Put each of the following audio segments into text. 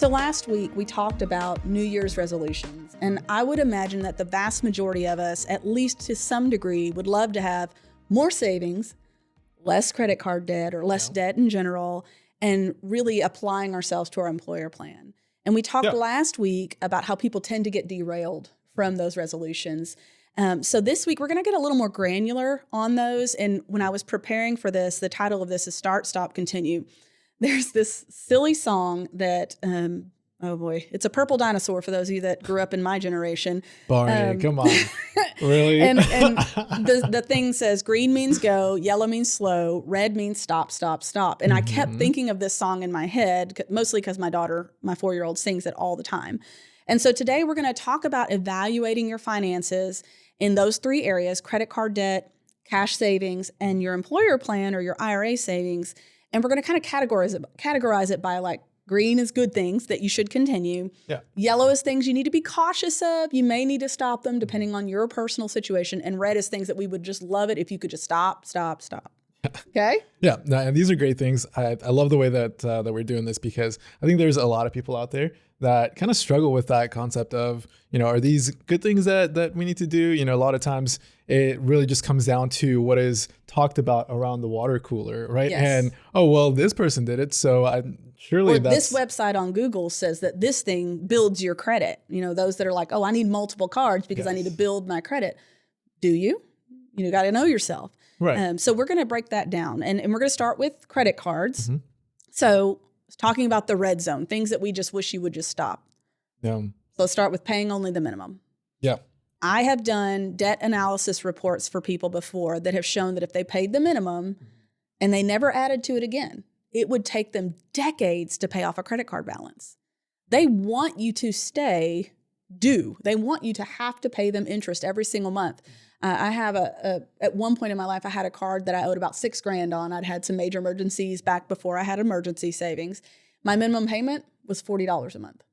So last week we talked about New Year's resolutions, and I would imagine that the vast majority of us, at least to some degree, would love to have more savings, less credit card debt or less debt in general, and really applying ourselves to our employer plan. And we talked last week about how people tend to get derailed from those resolutions. So this week we're going to get a little more granular on those. And when I was preparing for this, the title of this is Start, Stop, Continue. There's this silly song that, oh boy, it's a purple dinosaur for those of you that grew up in my generation. Barney, come on. Really? And the thing says green means go, yellow means slow, red means stop, stop, stop. And I kept thinking of this song in my head, mostly because my daughter, my 4-year-old, sings it all the time. And so today we're going to talk about evaluating your finances in those 3 areas: credit card debt, cash savings, and your employer plan or your IRA savings. And we're going to kind of categorize it by, like, green is good things that you should continue. Yellow is things you need to be cautious of. You may need to stop them depending on your personal situation. And red is things that we would just love it if you could just stop. Okay? Yeah, no, and these are great things. I love the way that we're doing this, because I think there's a lot of people out there that kind of struggle with that concept of, are these good things that we need to do? A lot of times it really just comes down to what is talked about around the water cooler, right? Yes. And, oh, well, this person did it, so surely that's... This website on Google says that this thing builds your credit. Those that are like, oh, I need multiple cards because I need to build my credit. Do you? You got to know yourself. Right. So we're going to break that down. And we're going to start with credit cards. So talking about the red zone, things that we just wish you would just stop. Yeah. So let's start with paying only the minimum. Yeah. I have done debt analysis reports for people before that have shown that if they paid the minimum and they never added to it again, it would take them decades to pay off a credit card balance. They want you to stay due. They want you to have to pay them interest every single month. I have at one point in my life, I had a card that I owed about $6,000 on. I'd had some major emergencies back before I had emergency savings. My minimum payment was $40 a month.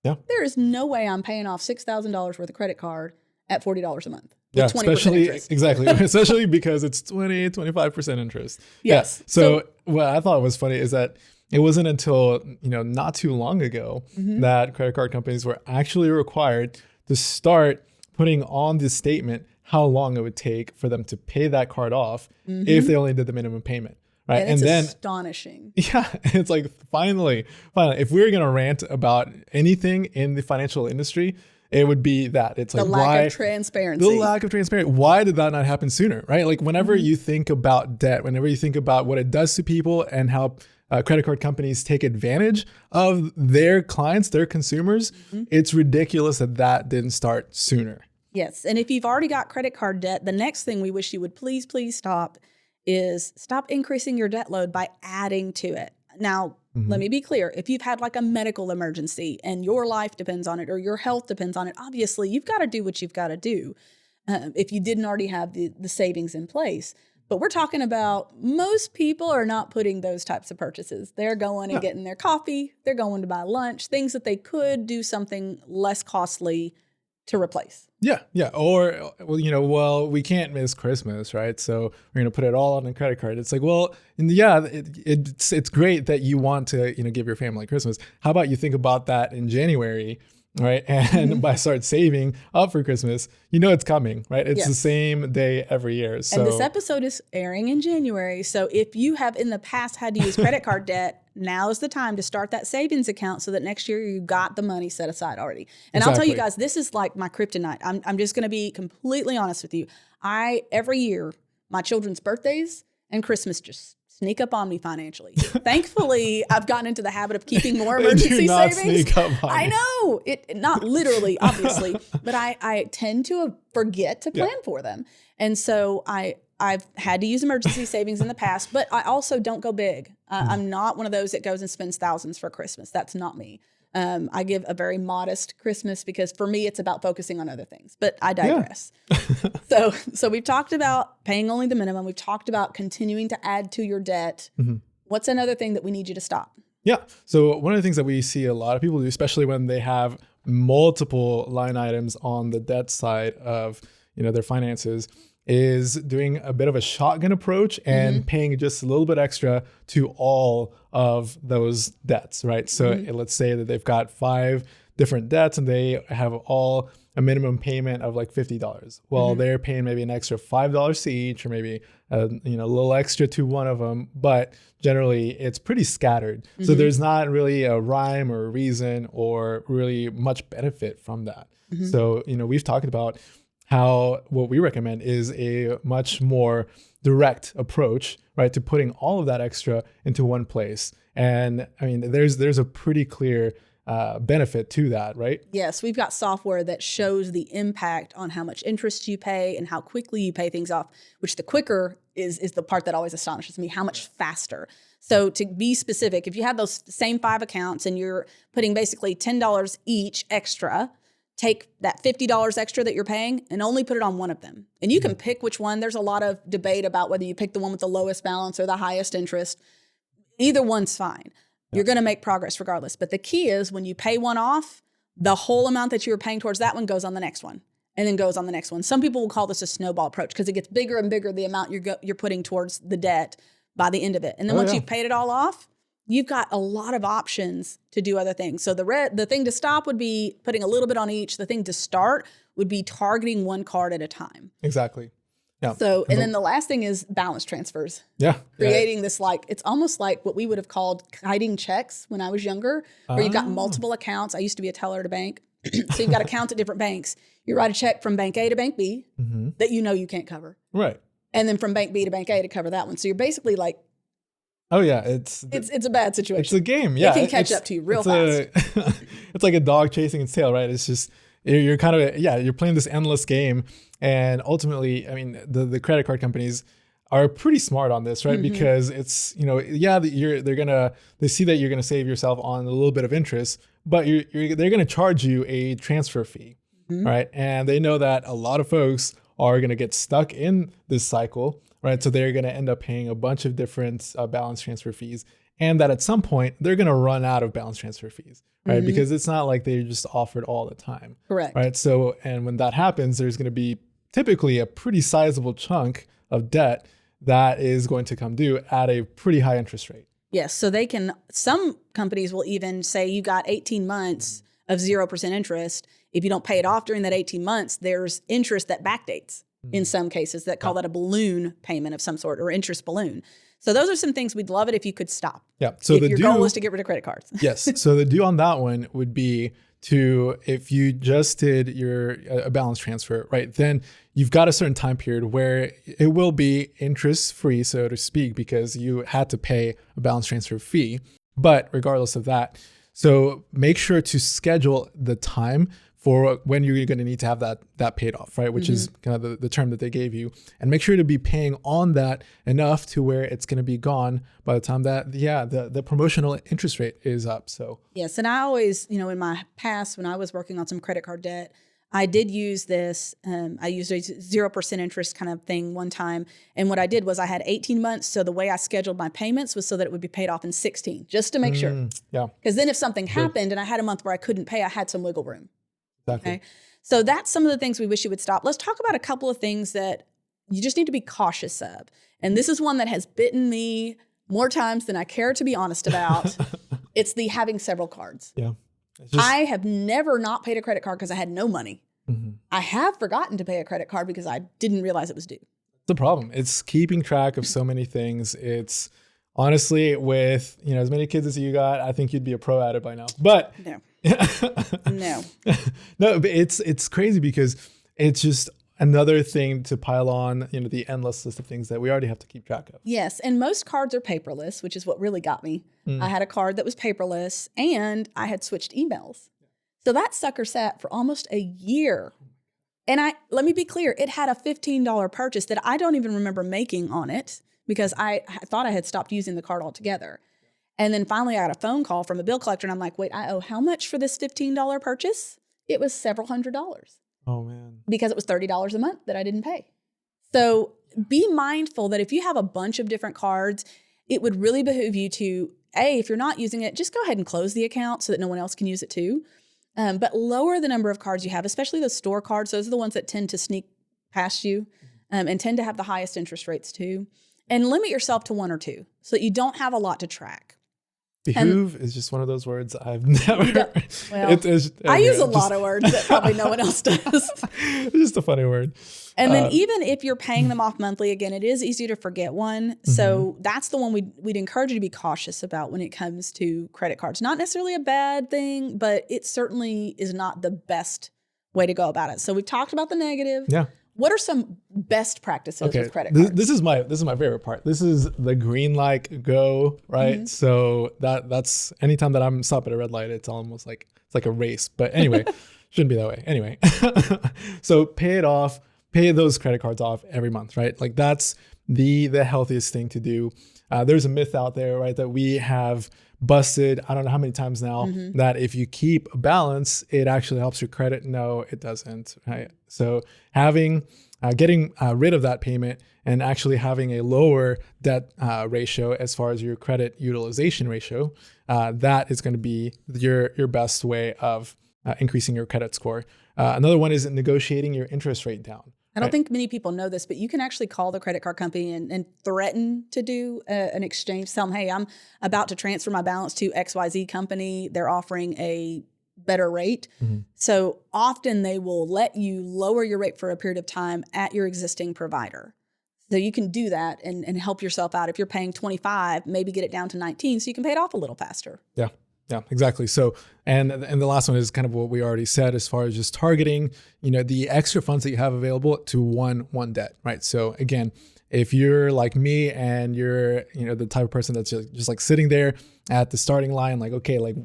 Yeah. There is no way I'm paying off $6,000 worth of credit card at $40 a month. Yeah, 20% especially interest. Exactly, especially because it's 25% interest. Yes. Yeah. So what I thought was funny is that it wasn't until, not too long ago that credit card companies were actually required to start putting on this statement how long it would take for them to pay that card off if they only did the minimum payment. Right. And then astonishing. Yeah. It's like, finally, if we were going to rant about anything in the financial industry, it would be that. It's like, the lack of transparency. The lack of transparency. Why did that not happen sooner? Right. Like, whenever you think about debt, whenever you think about what it does to people and how credit card companies take advantage of their clients, their consumers, it's ridiculous that didn't start sooner. Yes. And if you've already got credit card debt, the next thing we wish you would please stop is stop increasing your debt load by adding to it. Now, let me be clear. If you've had like a medical emergency and your life depends on it or your health depends on it, obviously you've got to do what you've got to do if you didn't already have the savings in place. But we're talking about most people are not putting those types of purchases. They're going and getting their coffee. They're going to buy lunch, things that they could do something less costly to replace. Yeah. Or, well, we can't miss Christmas, right? So we're going to put it all on a credit card. It's like, well, yeah, it's great that you want to, give your family Christmas. How about you think about that in January, right? And by start saving up for Christmas, it's coming, right? It's the same day every year. So. And this episode is airing in January. So if you have in the past had to use credit card debt, now is the time to start that savings account so that next year you got the money set aside already. And I'll tell you guys, this is like my kryptonite. I'm just going to be completely honest with you. Every year, my children's birthdays and Christmas just sneak up on me financially. Thankfully, I've gotten into the habit of keeping more emergency savings. Sneak up on I know it, not literally, obviously, but I tend to forget to plan for them. And so I've had to use emergency savings in the past, but I also don't go big. I'm not one of those that goes and spends thousands for Christmas. That's not me. I give a very modest Christmas because for me, it's about focusing on other things, but I digress. Yeah. So we've talked about paying only the minimum. We've talked about continuing to add to your debt. What's another thing that we need you to stop? Yeah. So one of the things that we see a lot of people do, especially when they have multiple line items on the debt side of, their finances, is doing a bit of a shotgun approach and paying just a little bit extra to all of those debts, right? So let's say that they've got 5 different debts and they have all a minimum payment of like $50. Well, they're paying maybe an extra $5 to each, or maybe a little extra to one of them, but generally it's pretty scattered. So there's not really a rhyme or a reason or really much benefit from that. So, we've talked about how what we recommend is a much more direct approach, right, to putting all of that extra into one place. And I mean, there's a pretty clear benefit to that, right? Yes, we've got software that shows the impact on how much interest you pay and how quickly you pay things off, which the quicker is the part that always astonishes me, how much faster. So to be specific, if you have those same 5 accounts and you're putting basically $10 each extra, take that $50 extra that you're paying and only put it on one of them. And you can pick which one. There's a lot of debate about whether you pick the one with the lowest balance or the highest interest. Either one's fine. You're going to make progress regardless. But the key is when you pay one off, the whole amount that you were paying towards that one goes on the next one and then goes on the next one. Some people will call this a snowball approach because it gets bigger and bigger, the amount you're putting towards the debt by the end of it. And then once you've paid it all off, you've got a lot of options to do other things. So the thing to stop would be putting a little bit on each. The thing to start would be targeting one card at a time. Exactly. Yeah. So, and then the last thing is balance transfers. Yeah. Creating this, like, it's almost like what we would have called kiting checks when I was younger, where you've got multiple accounts. I used to be a teller at a bank. So you've got accounts at different banks. You write a check from bank A to bank B that you can't cover. Right. And then from bank B to bank A to cover that one. So you're basically like, oh yeah, it's a bad situation. It's a game. Yeah. It can catch up to you real fast. It's like a dog chasing its tail, right? It's just, you're kind of, you're playing this endless game. And ultimately, I mean, the credit card companies are pretty smart on this, right? Because it's, they see that you're going to save yourself on a little bit of interest, but they're going to charge you a transfer fee, right? And they know that a lot of folks are going to get stuck in this cycle, right? So they're going to end up paying a bunch of different balance transfer fees, and that at some point they're going to run out of balance transfer fees, right? Because it's not like they're just offered all the time. Correct. Right. So, and when that happens, there's going to be typically a pretty sizable chunk of debt that is going to come due at a pretty high interest rate. Yes. So some companies will even say you got 18 months of 0% interest. If you don't pay it off during that 18 months, there's interest that backdates in some cases that call that a balloon payment of some sort, or interest balloon. So those are some things we'd love it if you could stop. Yeah. So if your goal is to get rid of credit cards. Yes. So the due on that one would be if you just did a balance transfer, right, then you've got a certain time period where it will be interest free, so to speak, because you had to pay a balance transfer fee. But regardless of that, so make sure to schedule the time for when you're going to need to have that paid off, right? Which is kind of the term that they gave you, and make sure to be paying on that enough to where it's going to be gone by the time that the promotional interest rate is up. So yes, and I always, in my past when I was working on some credit card debt, I did use this. I used a 0% interest kind of thing one time, and what I did was I had 18 months. So the way I scheduled my payments was so that it would be paid off in 16, just to make sure. Yeah. Because then if something happened and I had a month where I couldn't pay, I had some wiggle room. Exactly. Okay. So that's some of the things we wish you would stop. Let's talk about a couple of things that you just need to be cautious of. And this is one that has bitten me more times than I care to be honest about. It's the having several cards. Yeah. I have never not paid a credit card because I had no money. I have forgotten to pay a credit card because I didn't realize it was due. The problem, it's keeping track of so many things. It's honestly, with as many kids as you got, I think you'd be a pro at it by now. But no. No, but it's crazy because it's just another thing to pile on, the endless list of things that we already have to keep track of. Yes, and most cards are paperless, which is what really got me. I had a card that was paperless, and I had switched emails. So that sucker sat for almost a year. And let me be clear, it had a $15 purchase that I don't even remember making on it because I thought I had stopped using the card altogether. And then finally I got a phone call from a bill collector and I'm like, wait, I owe how much for this $15 purchase? It was several $100s. Oh man. Because it was $30 a month that I didn't pay. So be mindful that if you have a bunch of different cards, it would really behoove you to, if you're not using it, just go ahead and close the account so that no one else can use it too. But lower the number of cards you have, especially the store cards. Those are the ones that tend to sneak past you. and tend to have the highest interest rates too. And limit yourself to one or two so that you don't have a lot to track. Behoove is just one of those words I've never. Well, I use a lot of words that probably no one else does. It's just a funny word. And then even if you're paying them off monthly, again, it is easy to forget one. So that's the one we'd encourage you to be cautious about when it comes to credit cards. Not necessarily a bad thing, but it certainly is not the best way to go about it. So we've talked about the negative. Yeah. What are some best practices with credit cards? This is my favorite part. This is the green light go, right? So that's anytime that I'm stopped at a red light, it's almost like it's like a race. But anyway, shouldn't be that way. Anyway, so pay it off, pay those credit cards off every month, right? Like that's the healthiest thing to do. There's a myth out there, right, that we have busted, I don't know how many times now, that if you keep a balance, it actually helps your credit. No, it doesn't, right? So getting rid of that payment and actually having a lower debt ratio as far as your credit utilization ratio, that is going to be your best way of increasing your credit score. Another one is negotiating your interest rate down. I don't think many people know this, but you can actually call the credit card company and threaten to do an exchange. Tell them, hey, I'm about to transfer my balance to XYZ company. They're offering a better rate. So often they will let you lower your rate for a period of time at your existing provider. So you can do that and help yourself out. If you're paying 25, maybe get it down to 19 so you can pay it off a little faster. Yeah, exactly. So, and the last one is kind of what we already said as far as just targeting, the extra funds that you have available to one debt, right? So again, if you're like me and you're, the type of person that's just like sitting there at the starting line, like, okay, like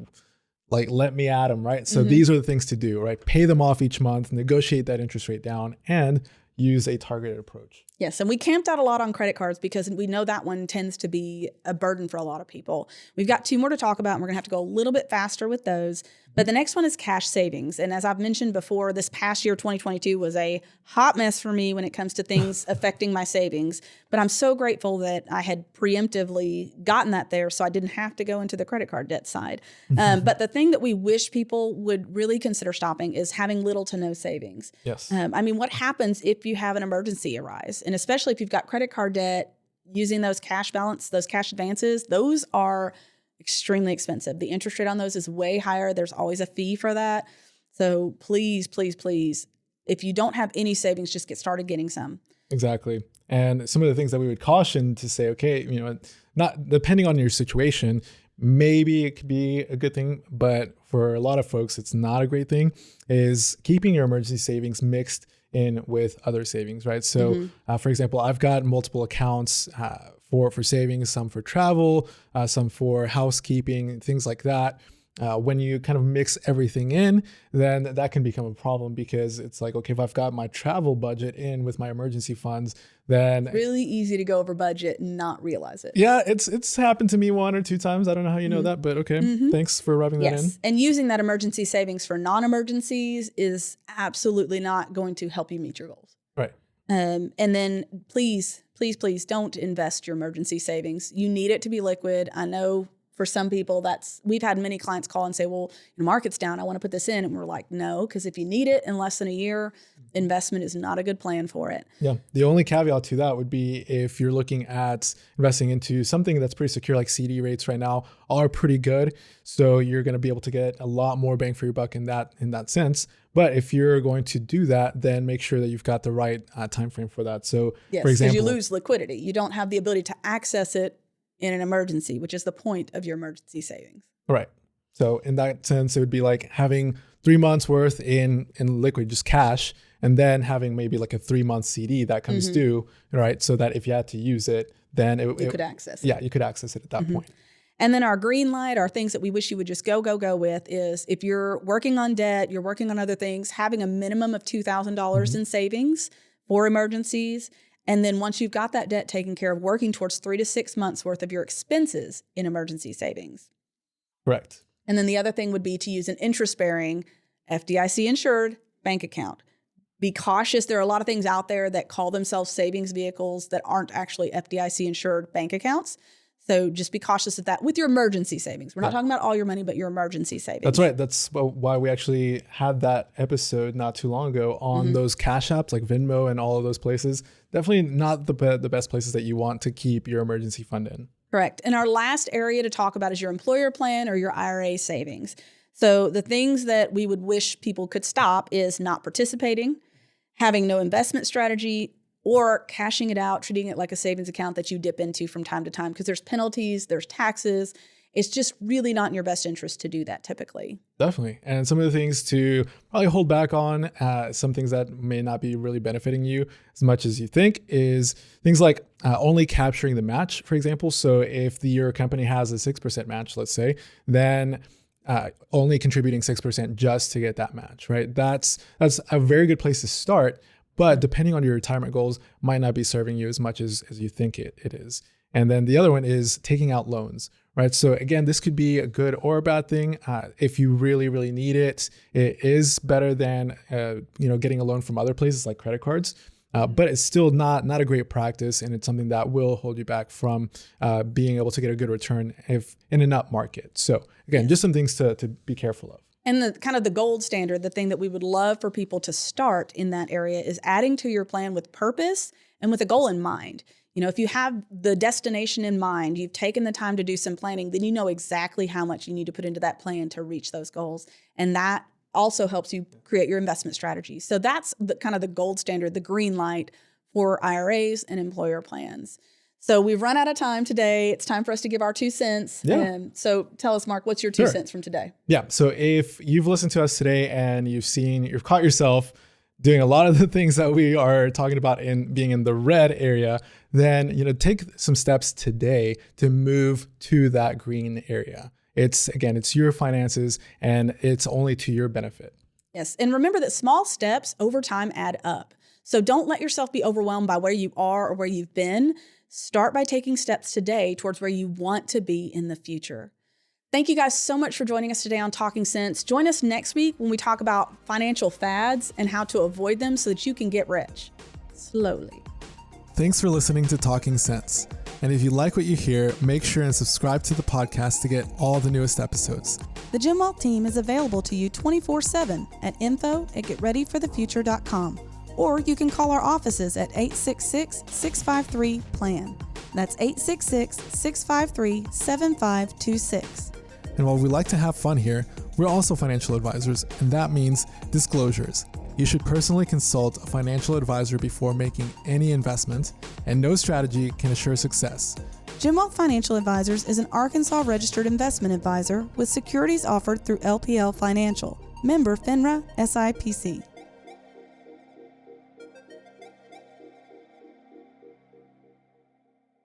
let me at them, right? So these are the things to do, right? Pay them off each month, negotiate that interest rate down, and use a targeted approach. Yes, and we camped out a lot on credit cards because we know that one tends to be a burden for a lot of people. We've got two more to talk about, and we're going to have to go a little bit faster with those. But the next one is cash savings. And as I've mentioned before, this past year, 2022, was a hot mess for me when it comes to things affecting my savings. But I'm so grateful that I had preemptively gotten that there so I didn't have to go into the credit card debt side. But the thing that we wish people would really consider stopping is having little to no savings. Yes. What happens if you have an emergency arise? And especially if you've got credit card debt, using those cash balance, those cash advances, those are extremely expensive. The interest rate on those is way higher. There's always a fee for that. So please, please, please, if you don't have any savings, just get started getting some. Exactly. And some of the things that we would caution to say, okay, not depending on your situation, maybe it could be a good thing, but for a lot of folks, it's not a great thing, is keeping your emergency savings mixed in with other savings, right? So for example, I've got multiple accounts for savings, some for travel, some for housekeeping, things like that. When you kind of mix everything in, then that can become a problem because it's like, okay, if I've got my travel budget in with my emergency funds, then really easy to go over budget and not realize it. Yeah, it's happened to me one or two times. I don't know how you know that, but okay. Thanks for rubbing that in. And using that emergency savings for non-emergencies is absolutely not going to help you meet your goals. Right. And then please, please, please don't invest your emergency savings. You need it to be liquid. I know for some people we've had many clients call and say, well, the market's down, I want to put this in. And we're like, no, because if you need it in less than a year, investment is not a good plan for it. Yeah. The only caveat to that would be if you're looking at investing into something that's pretty secure, like CD rates right now are pretty good. So you're going to be able to get a lot more bang for your buck in that sense. But if you're going to do that, then make sure that you've got the right time frame for that. So yes, for example, because you lose liquidity. You don't have the ability to access it in an emergency, which is the point of your emergency savings. Right. So in that sense, it would be like having 3 months worth in liquid, just cash, and then having maybe like a 3-month CD that comes due, right? So that if you had to use it, then you could access it. Yeah, you could access it at that point. And then our green light, our things that we wish you would just go with is if you're working on debt, you're working on other things, having a minimum of $2,000 in savings for emergencies. And then once you've got that debt taken care of, working towards 3 to 6 months worth of your expenses in emergency savings. Correct. And then the other thing would be to use an interest-bearing, FDIC insured bank account. Be cautious. There are a lot of things out there that call themselves savings vehicles that aren't actually FDIC insured bank accounts. So just be cautious of that with your emergency savings. We're not talking about all your money, but your emergency savings. That's right. That's why we actually had that episode not too long ago on those cash apps like Venmo and all of those places. Definitely not the best places that you want to keep your emergency fund in. Correct. And our last area to talk about is your employer plan or your IRA savings. So the things that we would wish people could stop is not participating, having no investment strategy, or cashing it out, treating it like a savings account that you dip into from time to time, because there's penalties, there's taxes. It's just really not in your best interest to do that typically. Definitely. And some of the things to probably hold back on, some things that may not be really benefiting you as much as you think, is things like only capturing the match, for example. So if your company has a 6% match, let's say, then only contributing 6% just to get that match, right? That's a very good place to start. But depending on your retirement goals, might not be serving you as much as you think it is. And then the other one is taking out loans, right? So again, this could be a good or a bad thing. If you really, really need it, it is better than getting a loan from other places like credit cards. But it's still not a great practice, and it's something that will hold you back from being able to get a good return if in an up market. So again, just some things to be careful of. And the kind of the gold standard, the thing that we would love for people to start in that area is adding to your plan with purpose and with a goal in mind. You know, if you have the destination in mind, you've taken the time to do some planning, then you know exactly how much you need to put into that plan to reach those goals. And that also helps you create your investment strategy. So that's the kind of the gold standard, the green light for IRAs and employer plans. So we've run out of time today. It's time for us to give our 2 cents. Yeah. So tell us, Mark, what's your 2 cents from today? Yeah. So if you've listened to us today and you've caught yourself doing a lot of the things that we are talking about in being in the red area, then, take some steps today to move to that green area. It's your finances, and it's only to your benefit. Yes. And remember that small steps over time add up. So don't let yourself be overwhelmed by where you are or where you've been. Start by taking steps today towards where you want to be in the future. Thank you guys so much for joining us today on Talking Sense. Join us next week when we talk about financial fads and how to avoid them so that you can get rich slowly. Thanks for listening to Talking Sense. And if you like what you hear, make sure and subscribe to the podcast to get all the newest episodes. The genwealth team is available to you 24/7 at info@getreadyforthefuture.com. Or you can call our offices at 866-653-PLAN. That's 866-653-7526. And while we like to have fun here, we're also financial advisors, and that means disclosures. You should personally consult a financial advisor before making any investment, and no strategy can assure success. genwealth Financial Advisors is an Arkansas registered investment advisor with securities offered through LPL Financial, member FINRA SIPC.